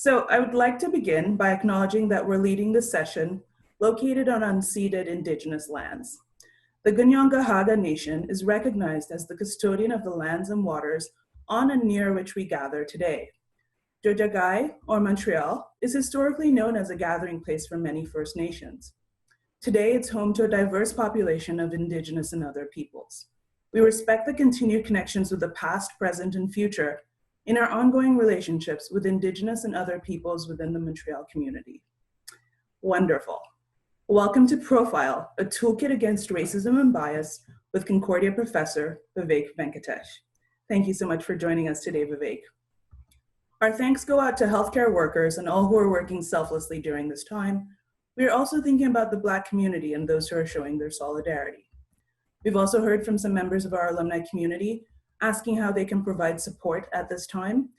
So I would like to begin by acknowledging that we're leading this session located on unceded Indigenous lands. The Kanien'kehá:ka Nation is recognized as the custodian of the lands and waters on and near which we gather today. Jojagai, or Montreal, is historically known as a gathering place for many First Nations. Today, it's home to a diverse population of Indigenous and other peoples. We respect the continued connections with the past, present, and future in our ongoing relationships with Indigenous and other peoples within the Montreal community. Wonderful. Welcome to Profile, a toolkit against racism and bias with Concordia professor, Vivek Venkatesh. Thank you so much for joining us today, Vivek. Our thanks go out to healthcare workers and all who are working selflessly during this time. We are also thinking about the Black community and those who are showing their solidarity. We've also heard from some members of our alumni community asking how they can provide support at this time.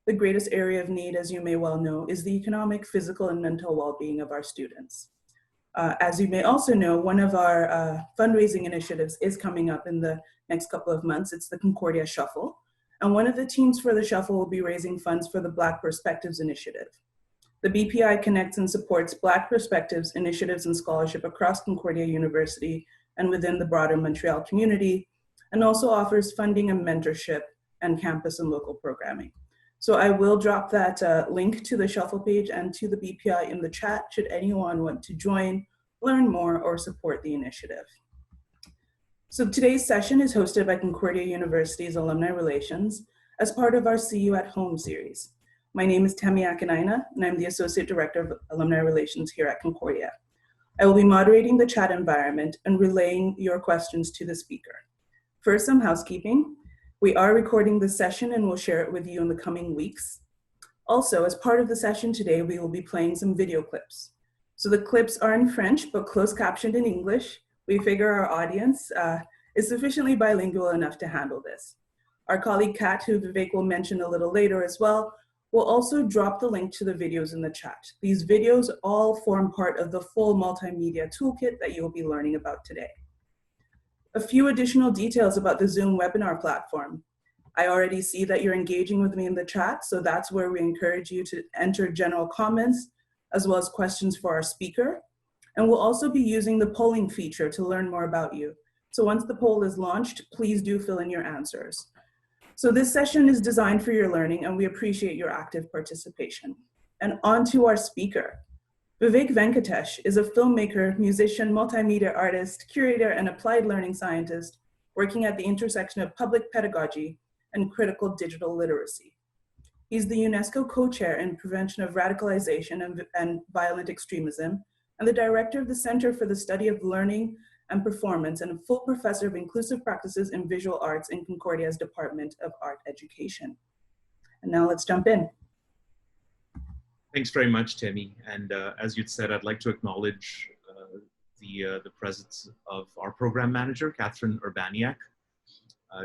The greatest area of need, as you may well know, is the economic, physical, and mental well-being of our students. As you may also know, one of our fundraising initiatives is coming up in the next couple of months. It's the Concordia Shuffle. And one of the teams for the Shuffle will be raising funds for the Black Perspectives Initiative. The BPI connects and supports Black perspectives, initiatives, and scholarship across Concordia University and within the broader Montreal community, and also offers funding and mentorship and campus and local programming. So I will drop that link to the Shuffle page and to the BPI in the chat should anyone want to join, learn more, or support the initiative. So today's session is hosted by Concordia University's Alumni Relations as part of our See You at Home series. My name is Temi Akinaina, and I'm the Associate Director of Alumni Relations here at Concordia. I will be moderating the chat environment and relaying your questions to the speaker. First, some housekeeping. We are recording this session and we'll share it with you in the coming weeks. Also, as part of the session today, we will be playing some video clips. So the clips are in French, but closed captioned in English. We figure our audience is sufficiently bilingual enough to handle this. Our colleague Kat, who Vivek will mention a little later as well, will also drop the link to the videos in the chat. These videos all form part of the full multimedia toolkit that you'll be learning about today. A few additional details about the Zoom webinar platform. I already see that you're engaging with me in the chat, so that's where we encourage you to enter general comments as well as questions for our speaker. And we'll also be using the polling feature to learn more about you. So once the poll is launched, please do fill in your answers. So this session is designed for your learning and we appreciate your active participation. And on to our speaker. Vivek Venkatesh is a filmmaker, musician, multimedia artist, curator, and applied learning scientist working at the intersection of public pedagogy and critical digital literacy. He's the UNESCO co-chair in prevention of radicalization and violent extremism, and the director of the Center for the Study of Learning and Performance, and a full professor of inclusive practices in visual arts in Concordia's Department of Art Education. And now let's jump in. Thanks very much, Temi. And as you'd said, I'd like to acknowledge the presence of our program manager, Catherine Urbaniak.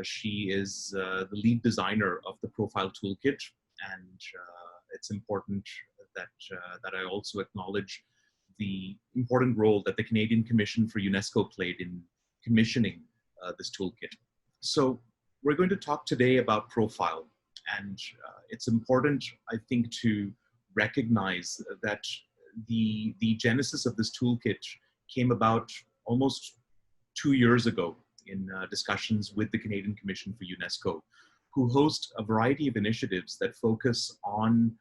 She is the lead designer of the Profile Toolkit, and it's important that I also acknowledge the important role that the Canadian Commission for UNESCO played in commissioning this toolkit. So we're going to talk today about Profile, and it's important, I think, to recognize that the genesis of this toolkit came about almost 2 years ago in discussions with the Canadian Commission for UNESCO, who host a variety of initiatives that focus on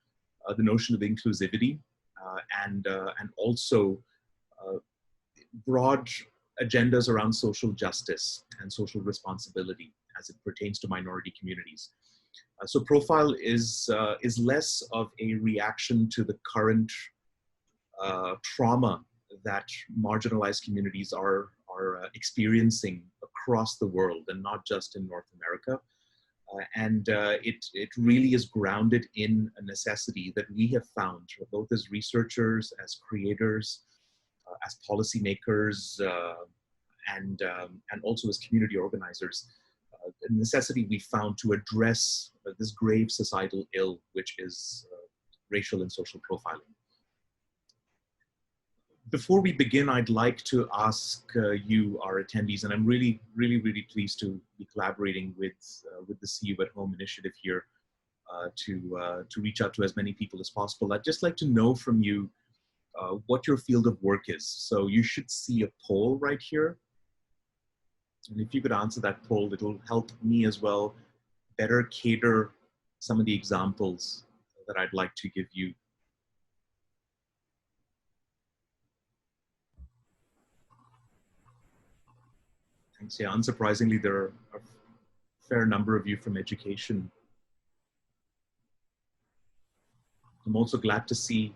the notion of inclusivity and also broad agendas around social justice and social responsibility as it pertains to minority communities. So Profile is less of a reaction to the current trauma that marginalized communities are experiencing across the world and not just in North America. It really is grounded in a necessity that we have found, both as researchers, as creators, as policymakers, and also as community organizers. A necessity we found to address this grave societal ill, which is racial and social profiling. Before we begin, I'd like to ask you, our attendees, and I'm really pleased to be collaborating with the See You at Home initiative here, to reach out to as many people as possible. I'd just like to know from you what your field of work is. So you should see a poll right here. And if you could answer that poll, it'll help me as well better cater some of the examples that I'd like to give you. Thanks. Yeah, unsurprisingly, there are a fair number of you from education. I'm also glad to see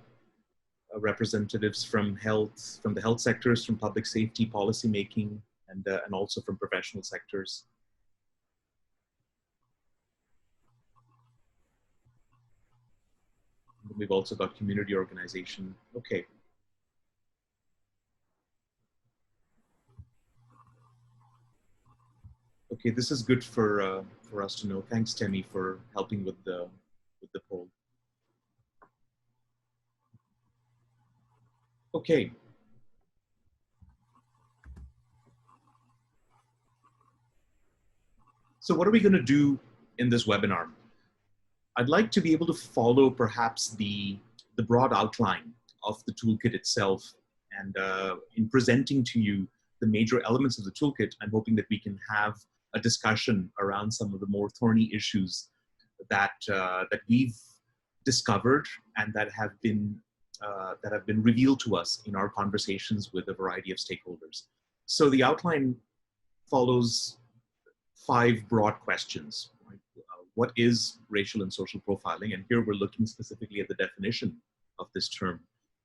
representatives from health, from the health sectors, from public safety, policy making, and also from professional sectors. We've also got community organization. Okay. Okay, this is good for us to know. Thanks, Temi, for helping with the poll. Okay. So what are we going to do in this webinar? I'd like to be able to follow perhaps the broad outline of the toolkit itself. And in presenting to you the major elements of the toolkit, I'm hoping that we can have a discussion around some of the more thorny issues that we've discovered and that have been revealed to us in our conversations with a variety of stakeholders. So the outline follows 5 broad questions. What is racial and social profiling? And here we're looking specifically at the definition of this term.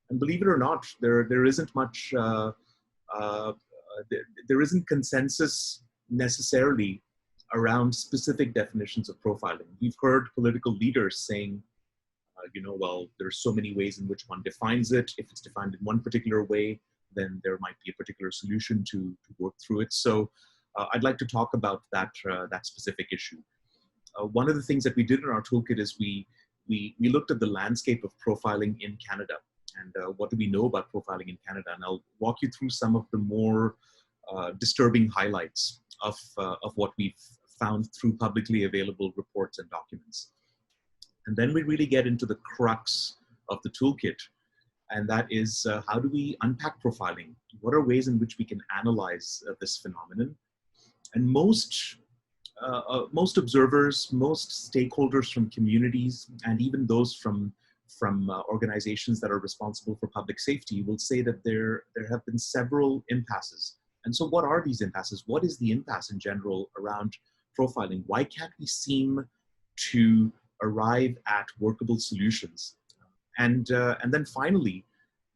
And believe it or not, there isn't much, there isn't consensus necessarily around specific definitions of profiling. We've heard political leaders saying, you know, well, there's so many ways in which one defines it. If it's defined in one particular way, then there might be a particular solution to work through it. So I'd like to talk about that specific issue. One of the things that we did in our toolkit is we looked at the landscape of profiling in Canada and what do we know about profiling in Canada. And I'll walk you through some of the more disturbing highlights of what we've found through publicly available reports and documents. And then we really get into the crux of the toolkit, and that is how do we unpack profiling? What are ways in which we can analyze this phenomenon? And most observers, most stakeholders from communities, and even those from organizations that are responsible for public safety will say that there have been several impasses. And so what are these impasses? What is the impasse in general around profiling? Why can't we seem to arrive at workable solutions? And then finally,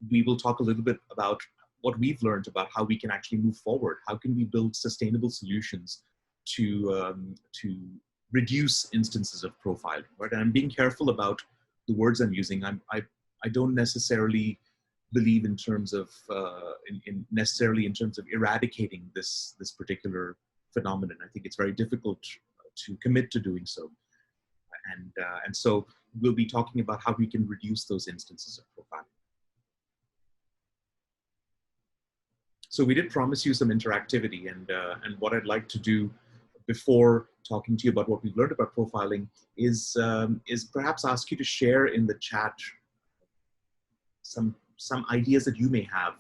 we will talk a little bit about what we've learned about how we can actually move forward. How can we build sustainable solutions to reduce instances of profiling, right? And I'm being careful about the words I'm using. I don't necessarily believe in terms of necessarily in terms of eradicating this particular phenomenon. I think it's very difficult to commit to doing so, and so we'll be talking about how we can reduce those instances of profiling. So we did promise you some interactivity, and what I'd like to do before talking to you about what we've learned about profiling is perhaps ask you to share in the chat some ideas that you may have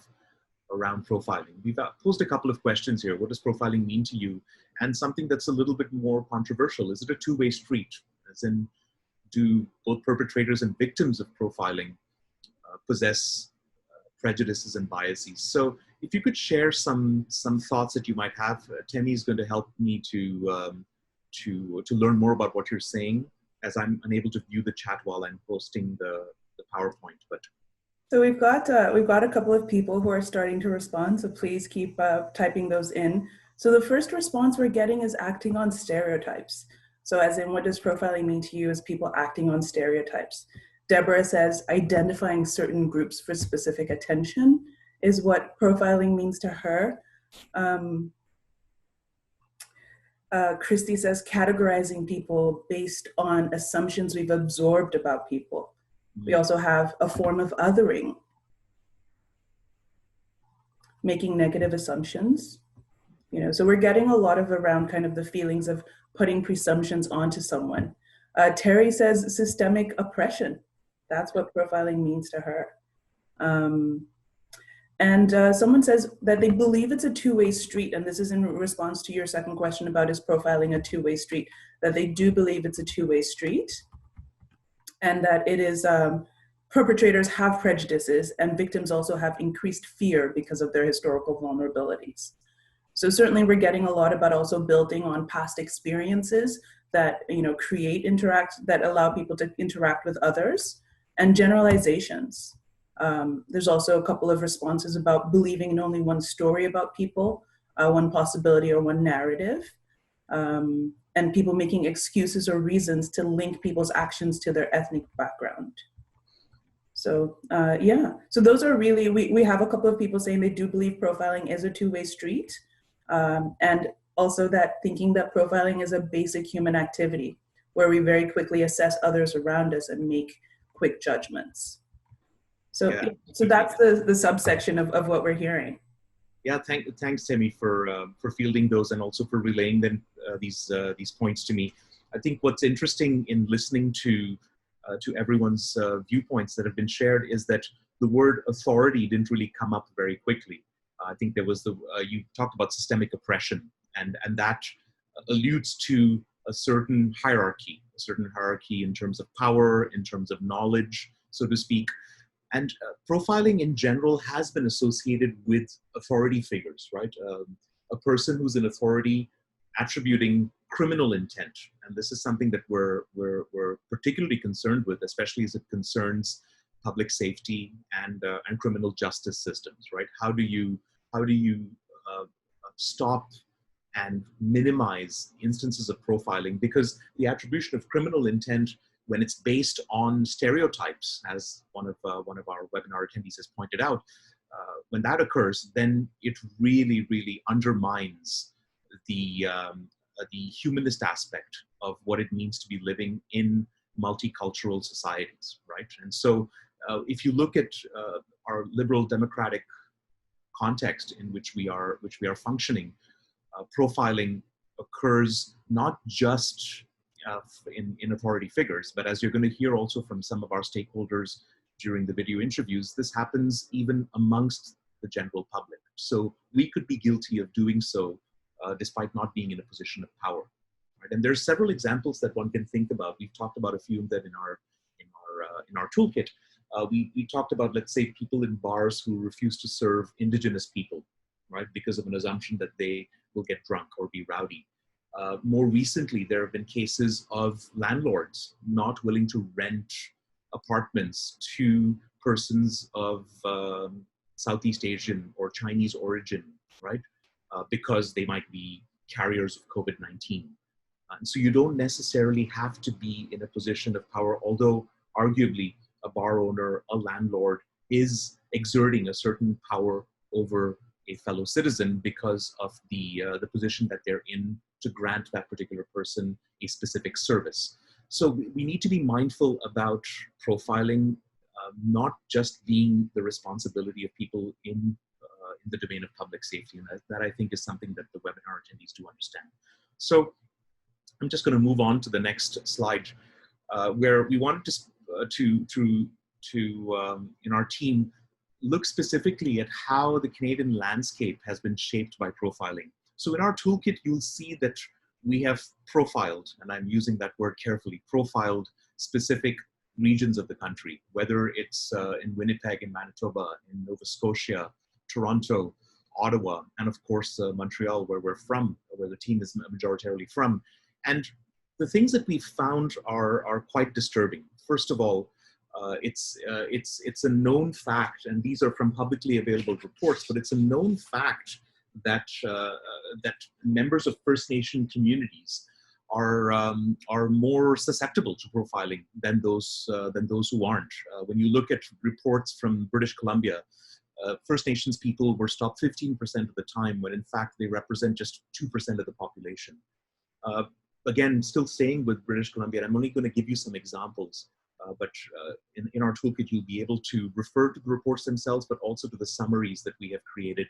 around profiling. We've posed a couple of questions here. What does profiling mean to you? And something that's a little bit more controversial. Is it a two-way street? As in, do both perpetrators and victims of profiling possess prejudices and biases? So if you could share some thoughts that you might have, Temi is going to help me to learn more about what you're saying, as I'm unable to view the chat while I'm posting the PowerPoint. But so we've got a couple of people who are starting to respond, so please keep typing those in. So the first response we're getting is acting on stereotypes. So as in, what does profiling mean to you as people acting on stereotypes? Deborah says identifying certain groups for specific attention is what profiling means to her. Christy says categorizing people based on assumptions we've absorbed about people. We also have a form of othering, making negative assumptions. You know, so we're getting a lot of around kind of the feelings of putting presumptions onto someone. Terry says systemic oppression. That's what profiling means to her. Someone says that they believe it's a two-way street, and this is in response to your second question about is profiling a two-way street, that they do believe it's a two-way street, and that it is perpetrators have prejudices and victims also have increased fear because of their historical vulnerabilities. So certainly we're getting a lot about also building on past experiences that that allow people to interact with others, and generalizations. There's also a couple of responses about believing in only one story about people, one possibility or one narrative, and people making excuses or reasons to link people's actions to their ethnic background. So yeah, so those are really, we have a couple of people saying they do believe profiling is a two-way street, and also that thinking that profiling is a basic human activity where we very quickly assess others around us and make quick judgments. So, yeah, so that's the subsection of what we're hearing. Yeah, thanks, Temi, for fielding those and also for relaying them these points to me. I think what's interesting in listening to everyone's viewpoints that have been shared is that the word authority didn't really come up very quickly. I think there was you talked about systemic oppression, and that alludes to a certain hierarchy in terms of power, in terms of knowledge, so to speak. And profiling in general has been associated with authority figures, right? A person who's in authority attributing criminal intent. And this is something that we're particularly concerned with, especially as it concerns public safety and criminal justice systems, right? How do you stop and minimize instances of profiling? Because the attribution of criminal intent, when it's based on stereotypes, as one of our webinar attendees has pointed out, when that occurs, then it really, really undermines the humanist aspect of what it means to be living in multicultural societies, right? And so, if you look at our liberal democratic context in which we are functioning, profiling occurs not just in authority figures, but as you're going to hear also from some of our stakeholders during the video interviews, this happens even amongst the general public. So we could be guilty of doing so despite not being in a position of power. Right? And there's several examples that one can think about. We've talked about a few of them in our toolkit. We talked about, let's say, people in bars who refuse to serve indigenous people, right, because of an assumption that they will get drunk or be rowdy. More recently, there have been cases of landlords not willing to rent apartments to persons of Southeast Asian or Chinese origin, right, because they might be carriers of COVID-19. And so you don't necessarily have to be in a position of power, although arguably a bar owner, a landlord is exerting a certain power over a fellow citizen because of the position that they're in to grant that particular person a specific service. So we need to be mindful about profiling not just being the responsibility of people in the domain of public safety, and that I think is something that the webinar attendees do understand. So I'm just going to move on to the next slide, where we wanted to in our team look specifically at how the Canadian landscape has been shaped by profiling. So in our toolkit, you'll see that we have profiled, and I'm using that word carefully, profiled specific regions of the country, whether it's in Winnipeg, in Manitoba, in Nova Scotia, Toronto, Ottawa, and of course Montreal, where we're from, where the team is majoritarily from. And the things that we found are quite disturbing. First of all, it's a known fact, and these are from publicly available reports, but it's a known fact that that members of First Nation communities are more susceptible to profiling than those who aren't. When you look at reports from British Columbia, First Nations people were stopped 15% of the time, when in fact they represent just 2% of the population. Again, still staying with British Columbia, I'm only going to give you some examples, but in our toolkit, you'll be able to refer to the reports themselves, but also to the summaries that we have created.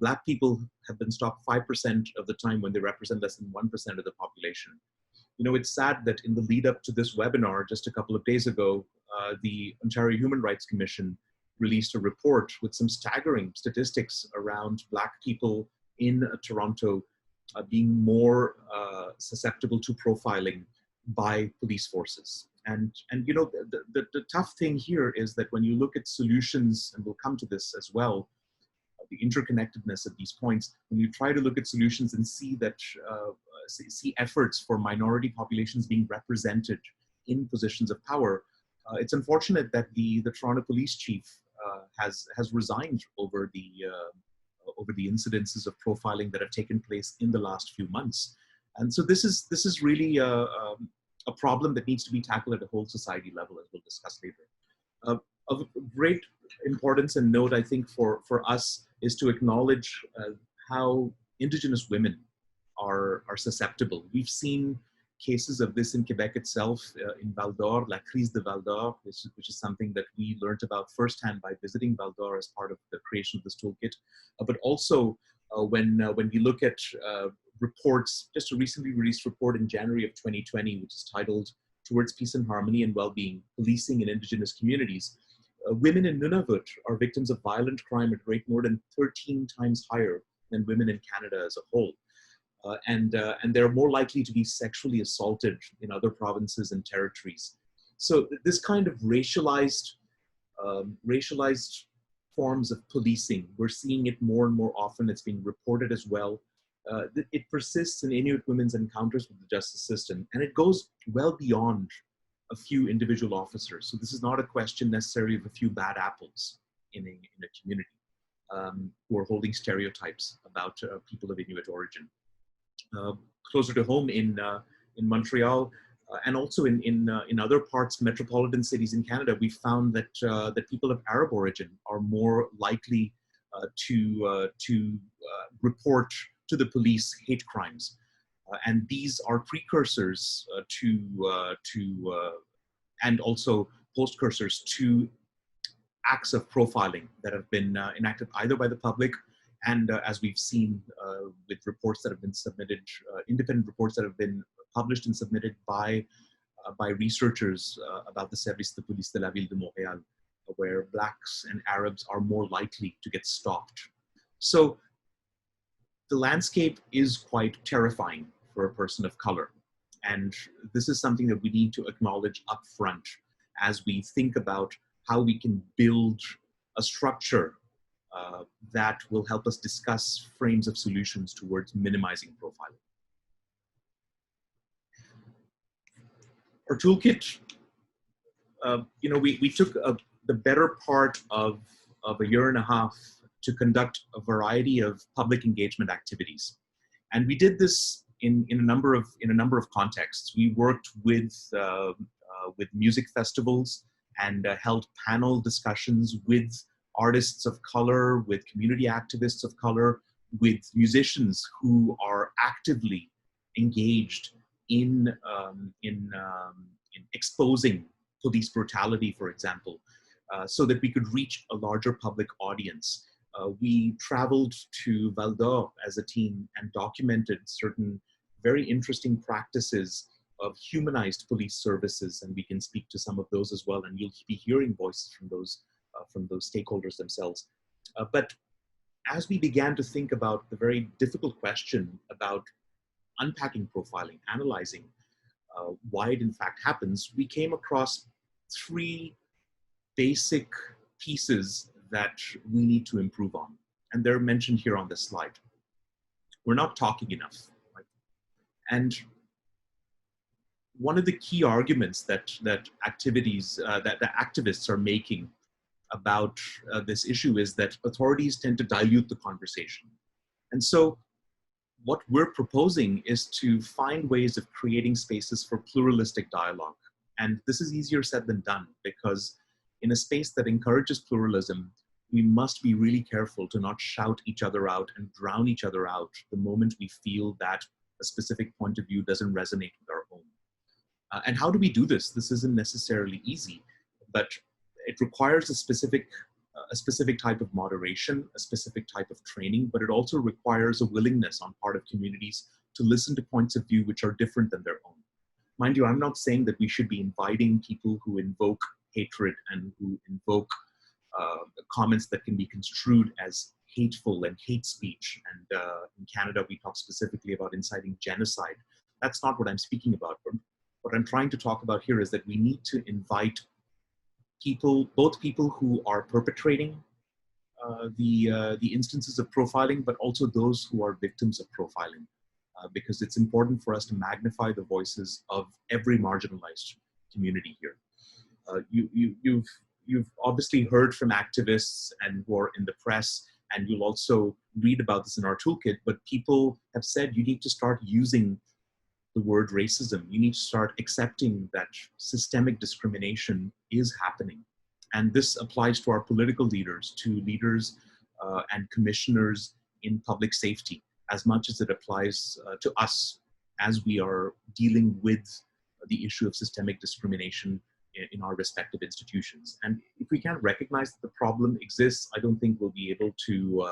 Black people have been stopped 5% of the time when they represent less than 1% of the population. It's sad that in the lead up to this webinar, just a couple of days ago, the Ontario Human Rights Commission released a report with some staggering statistics around Black people in Toronto being more susceptible to profiling by police forces. And the tough thing here is that when you look at solutions, and we'll come to this as well, the interconnectedness of these points, when you try to look at solutions and see that see efforts for minority populations being represented in positions of power, it's unfortunate that the Toronto police chief has resigned over the incidences of profiling that have taken place in the last few months. And so this is really a problem that needs to be tackled at a whole society level, as we'll discuss later. Of great importance and note, I think, for us is to acknowledge how Indigenous women are susceptible. We've seen cases of this in Quebec itself, in Val d'Or, La Crise de Val d'Or, which is something that we learned about firsthand by visiting Val d'Or as part of the creation of this toolkit. But also when we look at reports, just a recently released report in January of 2020, which is titled Towards Peace and Harmony and Wellbeing, Policing in Indigenous Communities. Women in Nunavut are victims of violent crime at a rate more than 13 times higher than women in Canada as a whole. And they're more likely to be sexually assaulted in other provinces and territories. So this kind of racialized forms of policing, we're seeing it more and more often. It's being reported as well. It persists in Inuit women's encounters with the justice system, and it goes well beyond a few individual officers. So this is not a question necessarily of a few bad apples in a community who are holding stereotypes about people of Inuit origin. Closer to home in Montreal, and also in other parts, metropolitan cities in Canada, we found that that people of Arab origin are more likely to report to the police hate crimes, and these are precursors and also postcursors to acts of profiling that have been enacted either by the public and as we've seen with reports that have been submitted, independent reports that have been published and submitted by researchers about the Service de Police de la Ville de Montréal, where Blacks and Arabs are more likely to get stopped. So the landscape is quite terrifying for a person of color. And this is something that we need to acknowledge up front as we think about how we can build a structure that will help us discuss frames of solutions towards minimizing profiling. Our toolkit, we took the better part of a year and a half to conduct a variety of public engagement activities. And we did this in a number of contexts. We worked with music festivals and held panel discussions with artists of color, with community activists of color, with musicians who are actively engaged in exposing police brutality, for example, so that we could reach a larger public audience. We traveled to Val d'Or as a team and documented certain very interesting practices of humanized police services, and we can speak to some of those as well, and you'll be hearing voices from those stakeholders themselves. But as we began to think about the very difficult question about unpacking profiling, analyzing why it in fact happens, we came across three basic pieces that we need to improve on. And they're mentioned here on this slide. We're not talking enough, right? And one of the key arguments that activists are making about this issue is that authorities tend to dilute the conversation. And so what we're proposing is to find ways of creating spaces for pluralistic dialogue. And this is easier said than done, because in a space that encourages pluralism, we must be really careful to not shout each other out and drown each other out the moment we feel that a specific point of view doesn't resonate with our own. And how do we do this? This isn't necessarily easy, but it requires a specific type of moderation, a specific type of training, but it also requires a willingness on part of communities to listen to points of view which are different than their own. Mind you, I'm not saying that we should be inviting people who invoke hatred and who invoke comments that can be construed as hateful and hate speech. And in Canada, we talk specifically about inciting genocide. That's not what I'm speaking about. But what I'm trying to talk about here is that we need to invite people, both people who are perpetrating the instances of profiling, but also those who are victims of profiling, because it's important for us to magnify the voices of every marginalized community here. You've obviously heard from activists and who are in the press, and you'll also read about this in our toolkit, but people have said you need to start using the word racism. You need to start accepting that systemic discrimination is happening. And this applies to our political leaders, to leaders and commissioners in public safety, as much as it applies to us as we are dealing with the issue of systemic discrimination in our respective institutions. And if we can't recognize that the problem exists, I don't think we'll be able to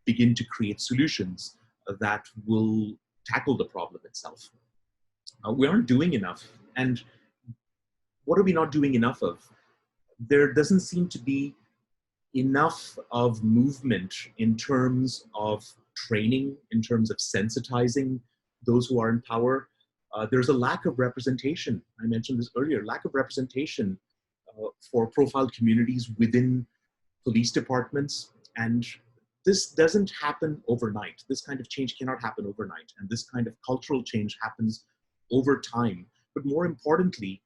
begin to create solutions that will tackle the problem itself. We aren't doing enough. And what are we not doing enough of? There doesn't seem to be enough of movement in terms of training, in terms of sensitizing those who are in power. There's a lack of representation. I mentioned this earlier, lack of representation for profiled communities within police departments. And this doesn't happen overnight. This kind of change cannot happen overnight. And this kind of cultural change happens over time. But more importantly,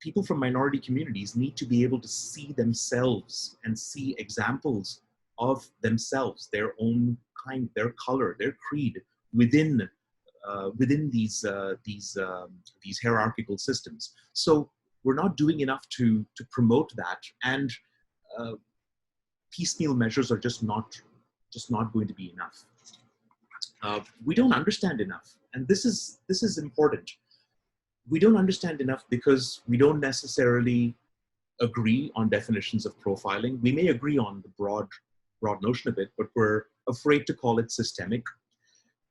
people from minority communities need to be able to see themselves and see examples of themselves, their own kind, their color, their creed within these hierarchical systems. So we're not doing enough to promote that, and piecemeal measures are just not going to be enough. We don't understand enough, and this is important. We don't understand enough because we don't necessarily agree on definitions of profiling. We may agree on the broad notion of it, but we're afraid to call it systemic,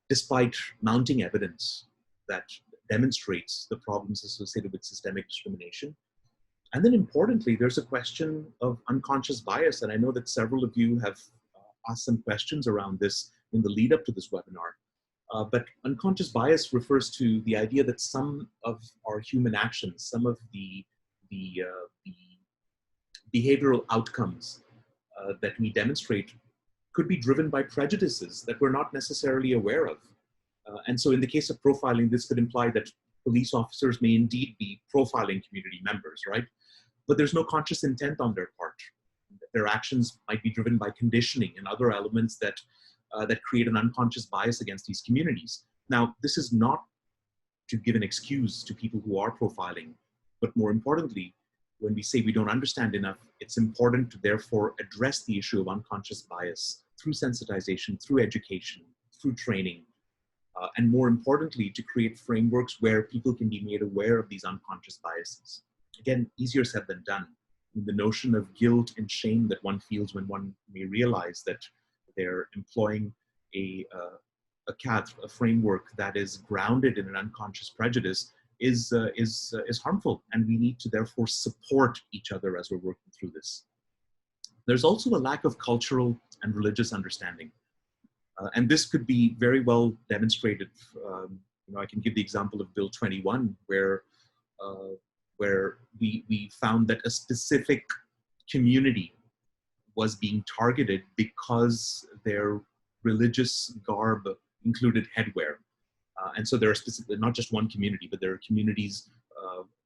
despite mounting evidence that demonstrates the problems associated with systemic discrimination. And then importantly, there's a question of unconscious bias. And I know that several of you have asked some questions around this in the lead up to this webinar. But unconscious bias refers to the idea that some of our human actions, some of the behavioral outcomes that we demonstrate could be driven by prejudices that we're not necessarily aware of. And so in the case of profiling, this could imply that police officers may indeed be profiling community members, right? But there's no conscious intent on their part. Their actions might be driven by conditioning and other elements that create an unconscious bias against these communities. Now, this is not to give an excuse to people who are profiling, but more importantly, when we say we don't understand enough, it's important to therefore address the issue of unconscious bias through sensitization, through education, through training, and more importantly, to create frameworks where people can be made aware of these unconscious biases. Again, easier said than done. The notion of guilt and shame that one feels when one may realize that they're employing a framework that is grounded in an unconscious prejudice is harmful, and we need to therefore support each other as we're working through this. There's also a lack of cultural and religious understanding, and this could be very well demonstrated. I can give the example of Bill 21, where we found that a specific community was being targeted because their religious garb included headwear. And so there are specific, not just one community, but there are communities,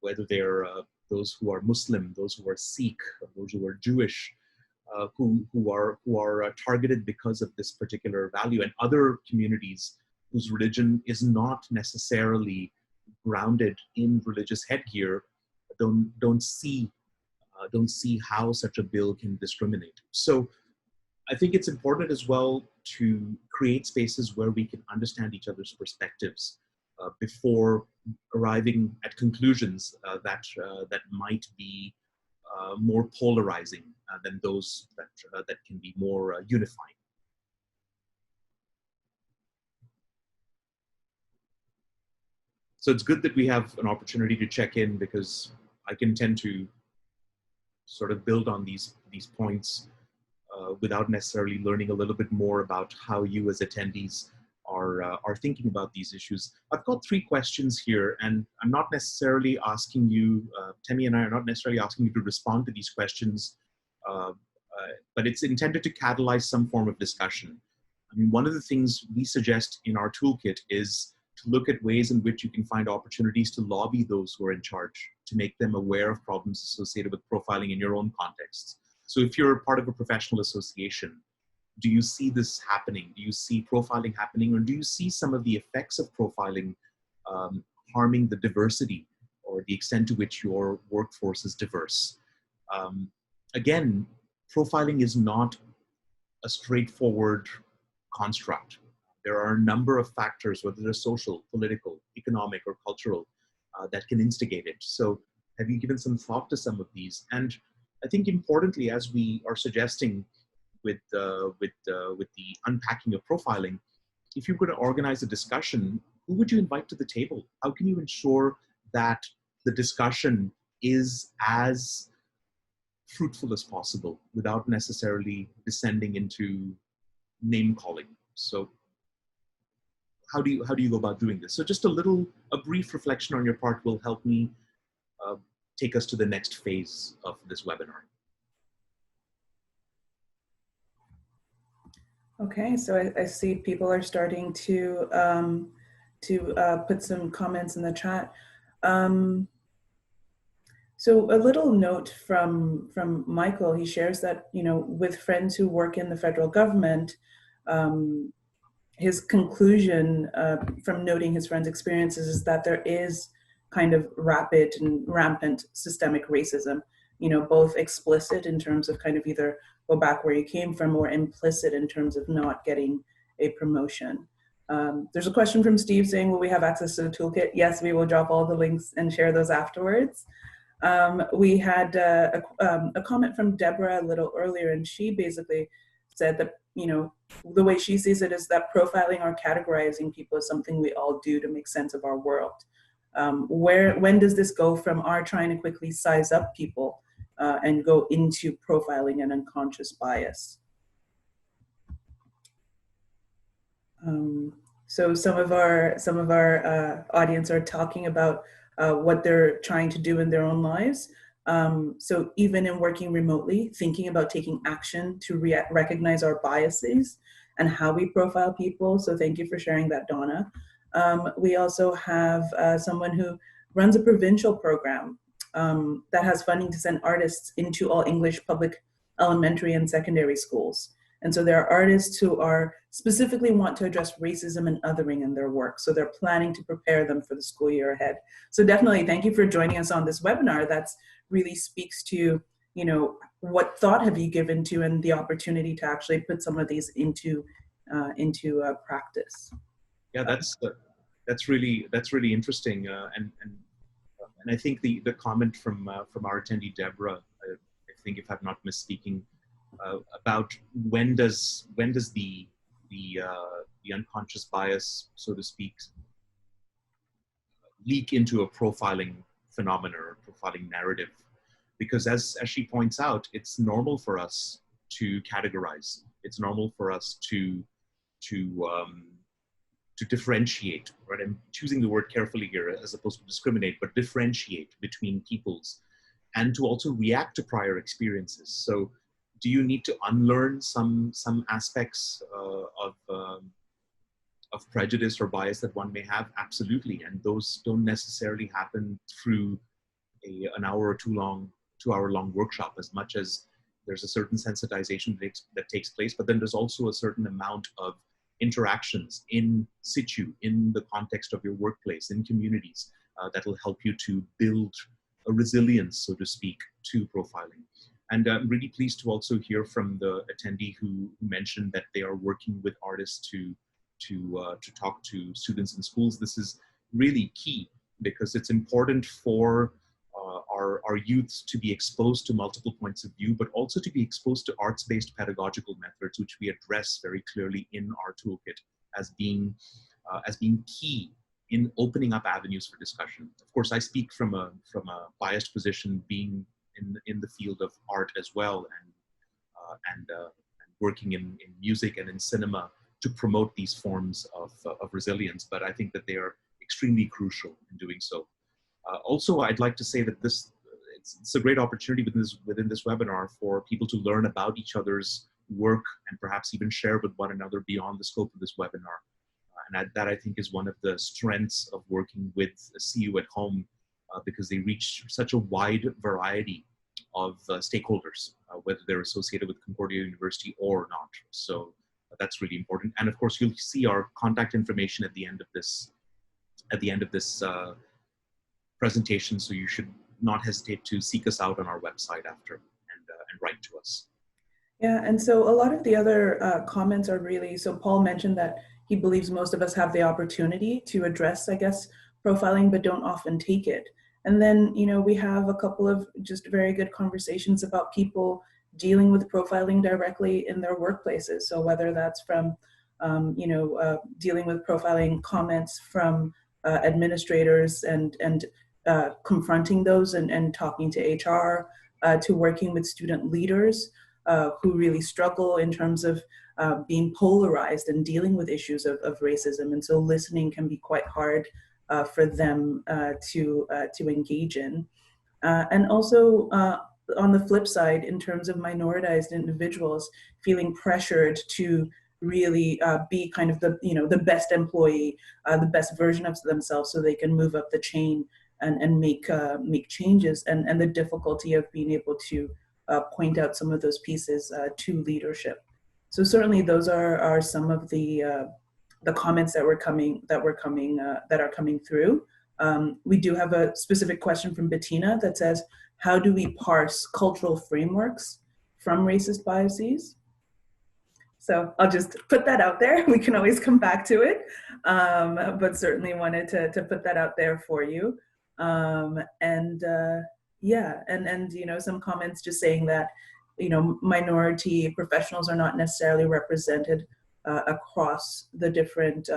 whether they're those who are Muslim, those who are Sikh, those who are Jewish, who are targeted because of this particular value, and other communities whose religion is not necessarily grounded in religious headgear don't see how such a bill can discriminate. So I think it's important as well to create spaces where we can understand each other's perspectives before arriving at conclusions that might be more polarizing than those that can be more unifying. So it's good that we have an opportunity to check in, because I can tend to sort of build on these points without necessarily learning a little bit more about how you as attendees are thinking about these issues. I've got 3 questions here, and I'm not necessarily asking you, Temi and I are not necessarily asking you to respond to these questions, but it's intended to catalyze some form of discussion. I mean, one of the things we suggest in our toolkit is to look at ways in which you can find opportunities to lobby those who are in charge, to make them aware of problems associated with profiling in your own contexts. So if you're part of a professional association, do you see this happening? Do you see profiling happening? Or do you see some of the effects of profiling harming the diversity or the extent to which your workforce is diverse? Again, profiling is not a straightforward construct. There are a number of factors, whether they're social, political, economic, or cultural, that can instigate it. So have you given some thought to some of these? And I think importantly, as we are suggesting with the unpacking of profiling, if you're going to organize a discussion, who would you invite to the table? How can you ensure that the discussion is as fruitful as possible without necessarily descending into name calling? So how do you go about doing this? So just a brief reflection on your part will help me take us to the next phase of this webinar. Okay, so I see people are starting to put some comments in the chat. So a little note from Michael. He shares that, you know, with friends who work in the federal government, his conclusion from noting his friends' experiences is that there is kind of rapid and rampant systemic racism, you know, both explicit in terms of kind of either go back where you came from, or implicit in terms of not getting a promotion. There's a question from Steve saying, will we have access to the toolkit? Yes, we will drop all the links and share those afterwards. We had a comment from Deborah a little earlier, and she basically said that, you know, the way she sees it is that profiling or categorizing people is something we all do to make sense of our world. When does this go from our trying to quickly size up people and go into profiling and unconscious bias? So some of our audience are talking about what they're trying to do in their own lives. So even in working remotely, thinking about taking action to recognize our biases and how we profile people. So thank you for sharing that, Donna. We also have someone who runs a provincial program that has funding to send artists into all English public elementary and secondary schools. And so there are artists who are specifically want to address racism and othering in their work. So they're planning to prepare them for the school year ahead. So definitely thank you for joining us on this webinar. That's really speaks to, you know, what thought have you given to and the opportunity to actually put some of these into practice. Yeah, that's really interesting, and I think the comment from our attendee Deborah, I think, if I'm not misspeaking, about when does the unconscious bias, so to speak, leak into a profiling phenomenon or profiling narrative? Because as she points out, it's normal for us to categorize. It's normal for us to differentiate, right? I'm choosing the word carefully here as opposed to discriminate, but differentiate between peoples, and to also react to prior experiences. So do you need to unlearn some aspects of prejudice or bias that one may have? Absolutely. And those don't necessarily happen through an hour or 2 hour long workshop, as much as there's a certain sensitization that takes place, but then there's also a certain amount of interactions in situ, in the context of your workplace, in communities, that will help you to build a resilience, so to speak, to profiling. And I'm really pleased to also hear from the attendee who mentioned that they are working with artists to talk to students in schools. This is really key, because it's important for our youths to be exposed to multiple points of view, but also to be exposed to arts-based pedagogical methods, which we address very clearly in our toolkit as being key in opening up avenues for discussion. Of course, I speak from a biased position, being in the field of art as well, and working in music and in cinema to promote these forms of resilience. But I think that they are extremely crucial in doing so. Also, I'd like to say that it's a great opportunity within this webinar for people to learn about each other's work and perhaps even share with one another beyond the scope of this webinar. And that I think is one of the strengths of working with See You at Home, because they reach such a wide variety of stakeholders, whether they're associated with Concordia University or not. So that's really important. And of course, you'll see our contact information at the end of this presentation. So you should not hesitate to seek us out on our website after and write to us. Yeah, and so a lot of the other comments are really, so Paul mentioned that he believes most of us have the opportunity to address, I guess, profiling, but don't often take it. And then, you know, we have a couple of just very good conversations about people dealing with profiling directly in their workplaces. So whether that's from, dealing with profiling comments from administrators and confronting those and talking to HR, to working with student leaders who really struggle in terms of being polarized and dealing with issues of racism. And so listening can be quite hard for them to engage in. And also on the flip side, in terms of minoritized individuals feeling pressured to really be kind of the best employee, the best version of themselves, so they can move up the chain and make changes, and the difficulty of being able to point out some of those pieces to leadership. So certainly those are some of the comments that are coming through. We do have a specific question from Bettina that says, how do we parse cultural frameworks from racist biases? So I'll just put that out there. We can always come back to it, but certainly wanted to put that out there for you. Yeah, and you know, some comments just saying that, you know, minority professionals are not necessarily represented across the different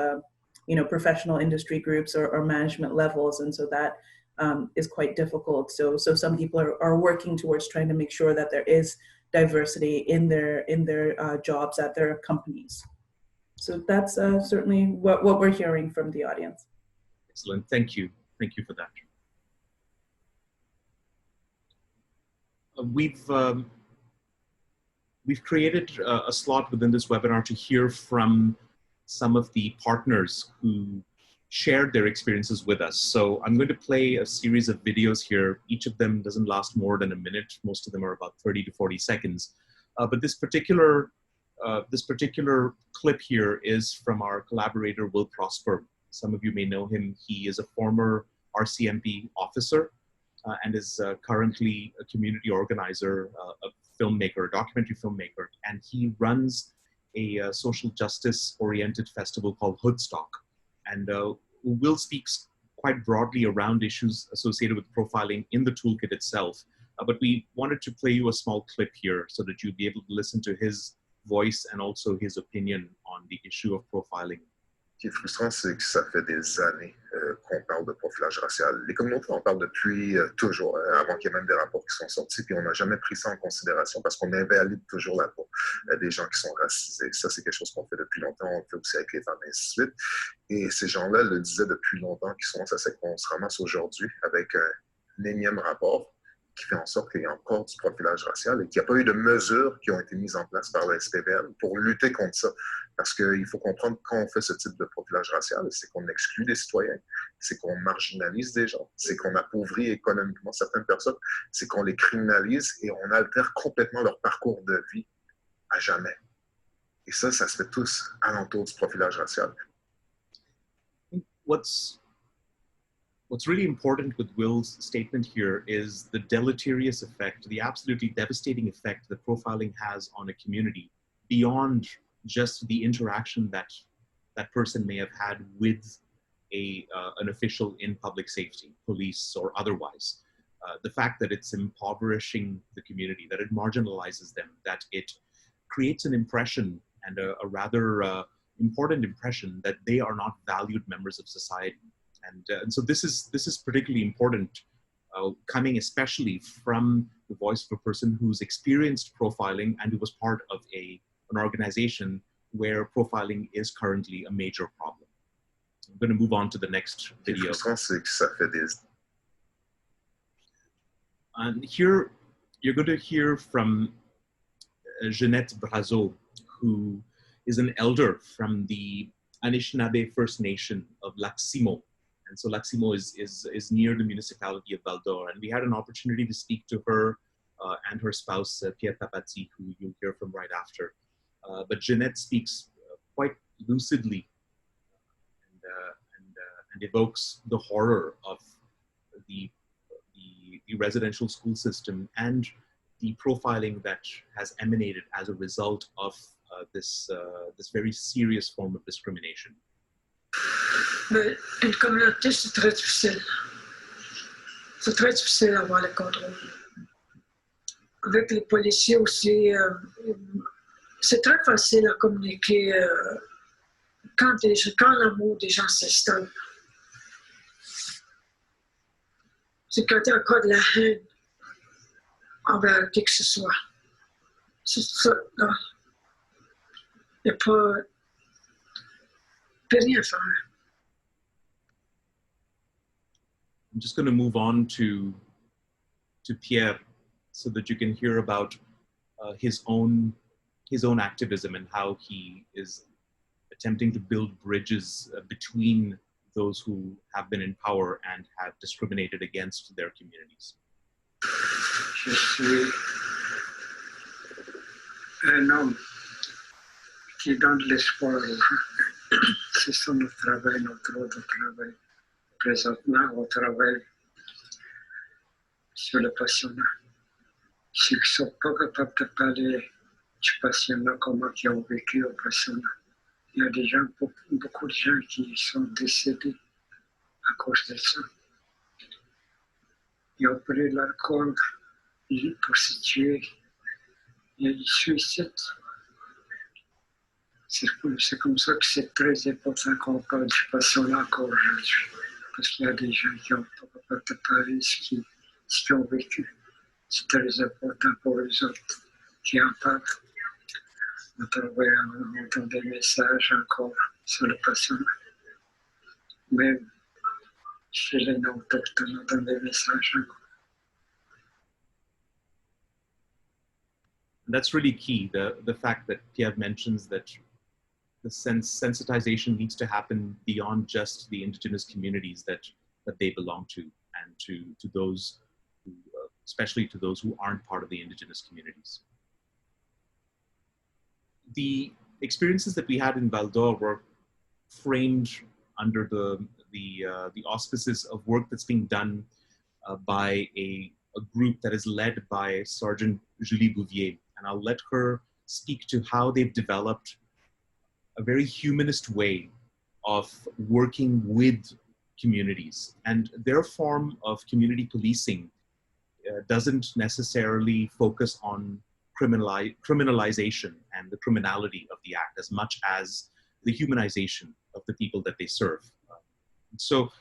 professional industry groups or management levels, and so that is quite difficult. So some people are working towards trying to make sure that there is diversity in their jobs at their companies. So that's certainly what we're hearing from the audience. Excellent, thank you for that. We've created a slot within this webinar to hear from some of the partners who shared their experiences with us. So I'm going to play a series of videos here. Each of them doesn't last more than a minute. Most of them are about 30 to 40 seconds. But this particular clip here is from our collaborator, Will Prosper. Some of you may know him. He is a former RCMP officer and is currently a community organizer, a filmmaker, a documentary filmmaker, and he runs a social justice-oriented festival called Hoodstock. And Will speaks quite broadly around issues associated with profiling in the toolkit itself. But we wanted to play you a small clip here so that you'd be able to listen to his voice and also his opinion on the issue of profiling. Ce qui est frustrant, c'est que ça fait des années qu'on parle de profilage racial. Les communautés en parlent depuis toujours, avant qu'il y ait même des rapports qui sont sortis, puis on n'a jamais pris ça en considération parce qu'on invalide toujours la peau des gens qui sont racisés. Ça, c'est quelque chose qu'on fait depuis longtemps, on le fait aussi avec les femmes, et ainsi de suite. Et ces gens-là le disaient depuis longtemps, qui sont, ça c'est qu'on se ramasse aujourd'hui avec un énième rapport qui fait en sorte qu'il y a encore du profilage racial et qu'il n'y a pas eu de mesures qui ont été mises en place par la SPVM pour lutter contre ça. Parce qu'il faut comprendre quand on fait ce type de profilage racial, c'est qu'on exclut des citoyens, c'est qu'on marginalise des gens, c'est qu'on appauvrit économiquement certaines personnes, c'est qu'on les criminalise et on altère complètement leur parcours de vie à jamais. Et ça se fait tous alentour du profilage racial. What's really important with Will's statement here is the deleterious effect, the absolutely devastating effect that profiling has on a community beyond just the interaction that that person may have had with an official in public safety, police or otherwise. The fact that it's impoverishing the community, that it marginalizes them, that it creates an impression, and a rather important impression, that they are not valued members of society. And so this is particularly important, coming especially from the voice of a person who's experienced profiling and who was part of an organization where profiling is currently a major problem. I'm going to move on to the next video. And here you're going to hear from Jeanette Brazeau, who is an elder from the Anishinaabe First Nation of Lac-Simon. And so Lac-Simon is near the municipality of Val-d'Or. And we had an opportunity to speak to her and her spouse, Pierre Tapati, who you'll hear from right after. But Jeanette speaks quite lucidly and evokes the horror of the residential school system and the profiling that has emanated as a result of this very serious form of discrimination. Mais une communauté, c'est très difficile. C'est très difficile d'avoir le contrôle. Avec les policiers aussi, c'est très facile à communiquer quand l'amour des gens s'installe. C'est quand il y a encore de la haine envers qui que ce soit. C'est ça, là. Il n'y a pas rien à faire. I'm just going to move on to Pierre so that you can hear about his own activism and how he is attempting to build bridges between those who have been in power and have discriminated against their communities. Je suis un homme qui donne de l'espoir aux gens. C'est ça notre travail, notre autre travail. Présentement, on travaille sur le passionnat. Ceux qui ne sont pas capables de parler du passionnat, comment ils ont vécu au passionnat. Il y a des gens, beaucoup de gens qui sont décédés à cause de ça. Ils ont pris l'alcool pour se tuer. Il y a des suicides. C'est comme ça que c'est très important qu'on parle du passionnat encore aujourd'hui. Parce qu'il y a des gens qui n'ont pas capable de parler ce qu'ils ont vécu. C'est très important pour les autres qui en parlent. On entend des messages encore sur le passionnat. Même chez les non-autochtones, on entend des messages encore. That's really key, the fact that Pierre mentions that the sensitization needs to happen beyond just the indigenous communities that they belong to, and to those who, especially to those who aren't part of the indigenous communities. The experiences that we had in Val-d'Or were framed under the auspices of work that's being done by a group that is led by Sergeant Julie Bouvier. And I'll let her speak to how they've developed a very humanist way of working with communities. And their form of community policing doesn't necessarily focus on criminalization and the criminality of the act as much as the humanization of the people that they serve. So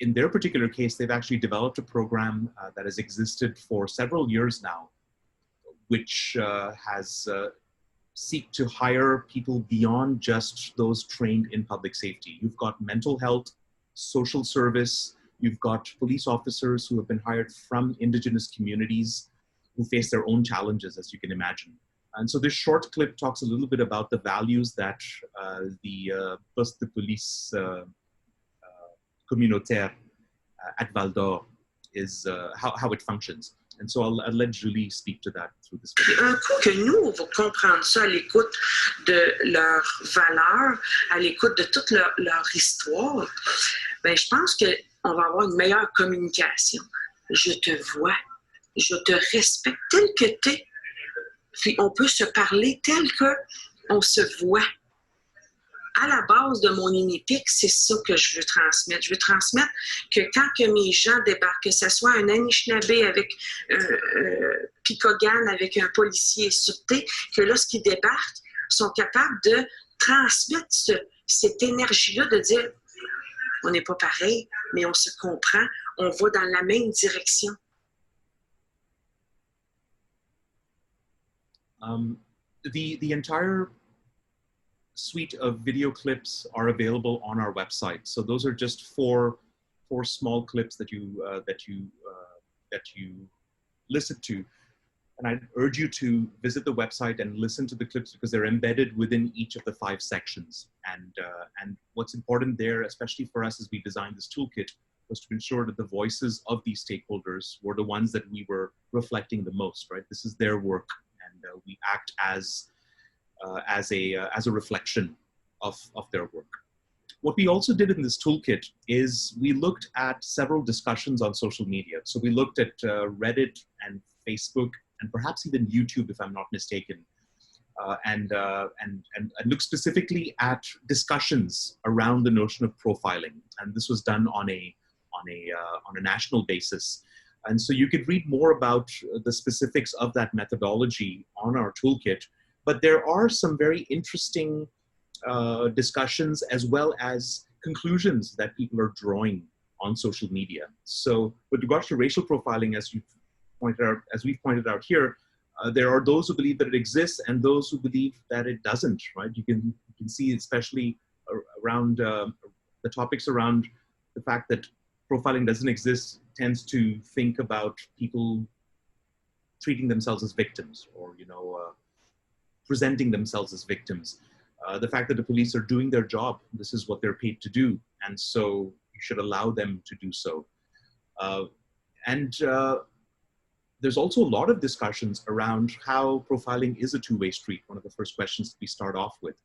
in their particular case, they've actually developed a program that has existed for several years now, which has seek to hire people beyond just those trained in public safety. You've got mental health, social service, you've got police officers who have been hired from indigenous communities who face their own challenges, as you can imagine. And so this short clip talks a little bit about the values that the poste de police communautaire at Val-d'Or is, how it functions. And so I'll let Julie speak to that through this video. Un coup que nous, on va comprendre ça à l'écoute de leurs valeurs, à l'écoute de toute leur histoire, ben, je pense qu'on va avoir une meilleure communication. Je te vois, je te respecte tel que tu es. Puis on peut se parler tel qu'on se voit. À la base de mon inépique, c'est ça que je veux transmettre. Je veux transmettre que quand que mes gens débarquent, que ce soit un Anishinaabe avec Picogan, avec un policier sûreté, que lorsqu'ils débarquent, sont capables de transmettre cette énergie-là, de dire On n'est pas pareil, mais on se comprend. On va dans la même direction. The entire suite of video clips are available on our website. So those are just four small clips that you listen to. And I'd urge you to visit the website and listen to the clips because they're embedded within each of the 5 sections. And what's important there, especially for us as we designed this toolkit, was to ensure that the voices of these stakeholders were the ones that we were reflecting the most, right? This is their work, and we act as a reflection of their work. What we also did in this toolkit is we looked at several discussions on social media. So we looked at Reddit and Facebook and perhaps even YouTube, if I'm not mistaken, and looked specifically at discussions around the notion of profiling. And this was done on a national basis. And so you could read more about the specifics of that methodology on our toolkit. But there are some very interesting discussions as well as conclusions that people are drawing on social media. So with regards to racial profiling, as we've pointed out here, there are those who believe that it exists and those who believe that it doesn't, right? You can see, especially around the topics around the fact that profiling doesn't exist, tends to think about people treating themselves as victims, or presenting themselves as victims. The fact that the police are doing their job, this is what they're paid to do, and so you should allow them to do so. There's also a lot of discussions around how profiling is a two-way street. One of the first questions we start off with.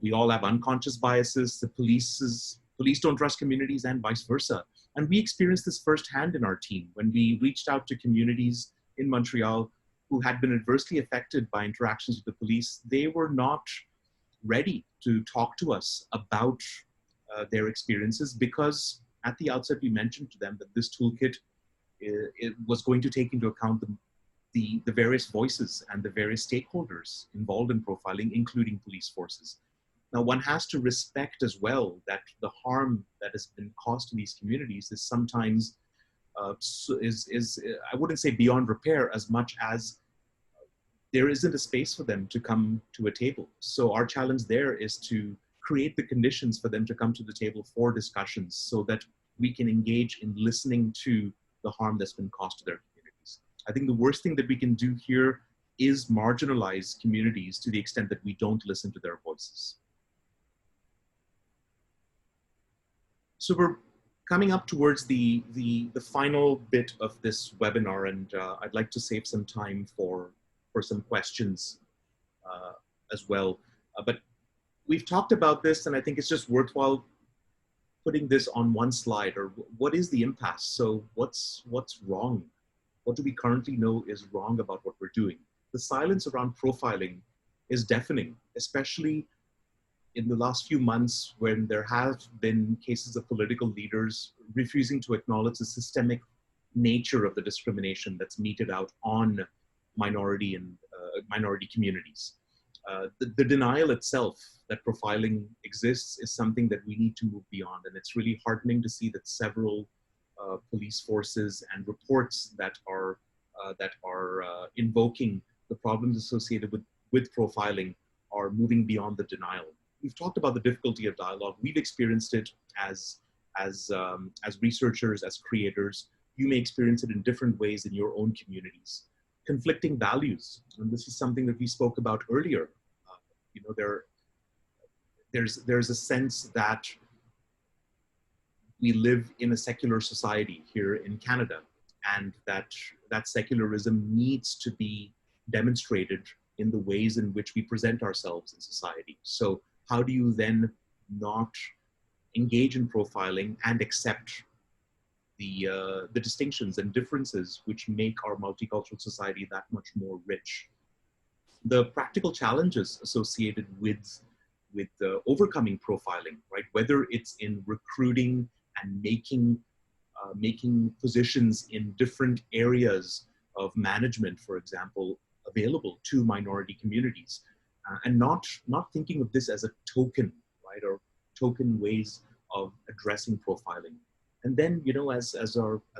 We all have unconscious biases. The police don't trust communities and vice versa. And we experienced this firsthand in our team when we reached out to communities in Montreal who had been adversely affected by interactions with the police. They were not ready to talk to us about their experiences because at the outset we mentioned to them that this toolkit it was going to take into account the various voices and the various stakeholders involved in profiling, including police forces. Now, one has to respect as well that the harm that has been caused to these communities is sometimes, I wouldn't say beyond repair as much as there isn't a space for them to come to a table. So our challenge there is to create the conditions for them to come to the table for discussions so that we can engage in listening to the harm that's been caused to their communities. I think the worst thing that we can do here is marginalize communities to the extent that we don't listen to their voices. So we're coming up towards the final bit of this webinar, and I'd like to save some time for some questions as well. But we've talked about this, and I think it's just worthwhile putting this on one slide. Or what is the impasse? So what's wrong? What do we currently know is wrong about what we're doing? The silence around profiling is deafening, especially in the last few months when there have been cases of political leaders refusing to acknowledge the systemic nature of the discrimination that's meted out on minority and minority communities. The denial itself that profiling exists is something that we need to move beyond, and it's really heartening to see that several police forces and reports that are invoking the problems associated with profiling are moving beyond the denial. We've talked about the difficulty of dialogue. We've experienced it as researchers, as creators. You may experience it in different ways in your own communities. Conflicting values, and this is something that we spoke about earlier. There's a sense that we live in a secular society here in Canada, and that secularism needs to be demonstrated in the ways in which we present ourselves in society. So how do you then not engage in profiling and accept the distinctions and differences which make our multicultural society that much more rich? The practical challenges associated with overcoming profiling, right? Whether it's in recruiting and making positions in different areas of management, for example, available to minority communities, and not thinking of this as a token, right, or token ways of addressing profiling. And then, you know, as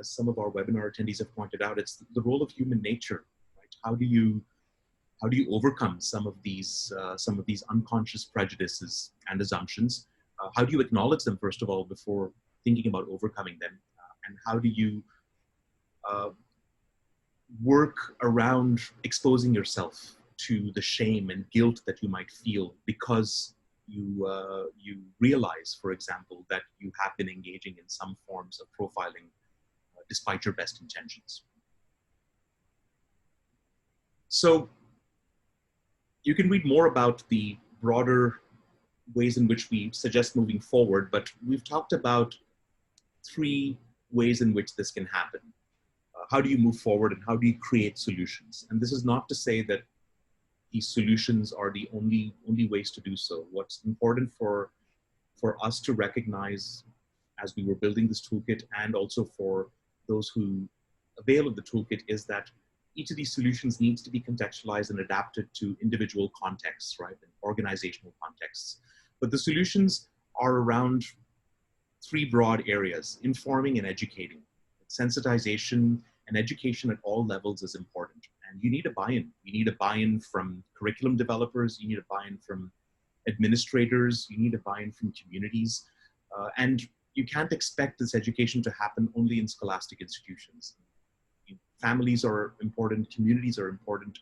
some of our webinar attendees have pointed out, it's the role of human nature, right? How do you overcome some of these unconscious prejudices and assumptions? How do you acknowledge them, first of all, before thinking about overcoming them? And how do you work around exposing yourself to the shame and guilt that you might feel because you realize, for example, that you have been engaging in some forms of profiling despite your best intentions? So you can read more about the broader ways in which we suggest moving forward, but we've talked about 3 ways in which this can happen. How do you move forward and how do you create solutions? And this is not to say that these solutions are the only ways to do so. What's important for us to recognize as we were building this toolkit, and also for those who avail of the toolkit, is that each of these solutions needs to be contextualized and adapted to individual contexts, right, and organizational contexts. But the solutions are around 3 broad areas: informing and educating. Sensitization and education at all levels is important. And you need a buy-in. You need a buy-in from curriculum developers. You need a buy-in from administrators. You need a buy-in from communities. And you can't expect this education to happen only in scholastic institutions. Families are important. Communities are important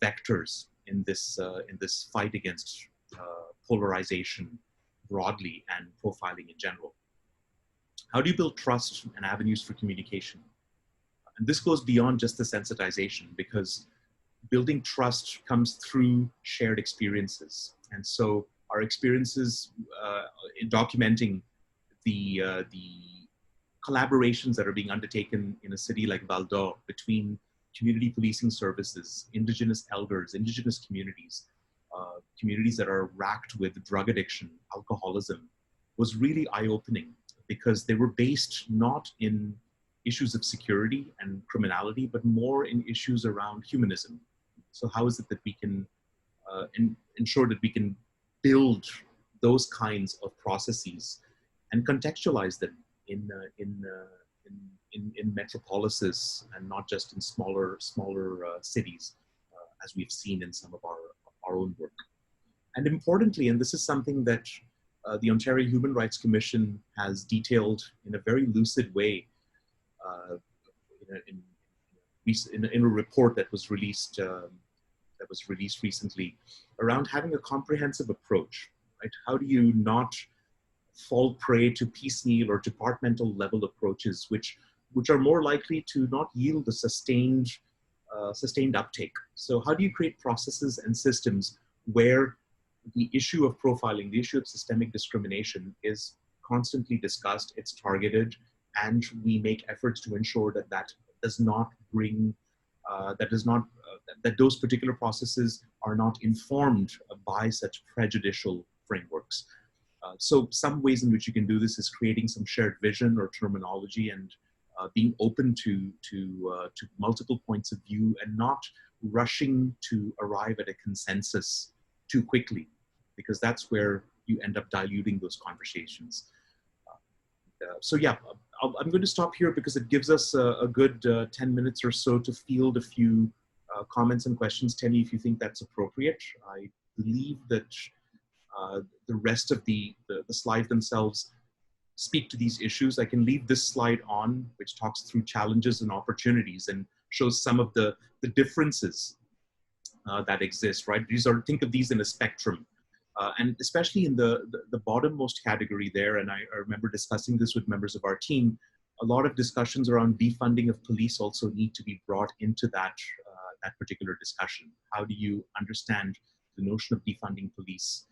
vectors in this fight against polarization broadly and profiling in general. How do you build trust and avenues for communication? And this goes beyond just the sensitization, because building trust comes through shared experiences. And so our experiences in documenting the collaborations that are being undertaken in a city like Val d'Or between community policing services, Indigenous elders, Indigenous communities, communities that are racked with drug addiction, alcoholism, was really eye-opening, because they were based not in issues of security and criminality, but more in issues around humanism. So how is it that we can ensure that we can build those kinds of processes and contextualize them in metropolises and not just in smaller cities, as we've seen in some of our own work. And importantly, and this is something that the Ontario Human Rights Commission has detailed in a very lucid way in a report that was released recently, around having a comprehensive approach, right? How do you not fall prey to piecemeal or departmental level approaches, which are more likely to not yield a sustained uptake? So how do you create processes and systems where the issue of profiling, the issue of systemic discrimination is constantly discussed, it's targeted, and we make efforts to ensure that does not bring, that those particular processes are not informed by such prejudicial frameworks. So some ways in which you can do this is creating some shared vision or terminology, and being open to multiple points of view, and not rushing to arrive at a consensus too quickly, because that's where you end up diluting those conversations. So yeah, I'm going to stop here because it gives us a good 10 minutes or so to field a few comments and questions. Tell me if you think that's appropriate. I believe that the rest of the slides themselves speak to these issues. I can leave this slide on, which talks through challenges and opportunities and shows some of the differences that exist, right? Think of these in a spectrum. And especially in the bottommost category there, and I remember discussing this with members of our team, a lot of discussions around defunding of police also need to be brought into that particular discussion. How do you understand the notion of defunding police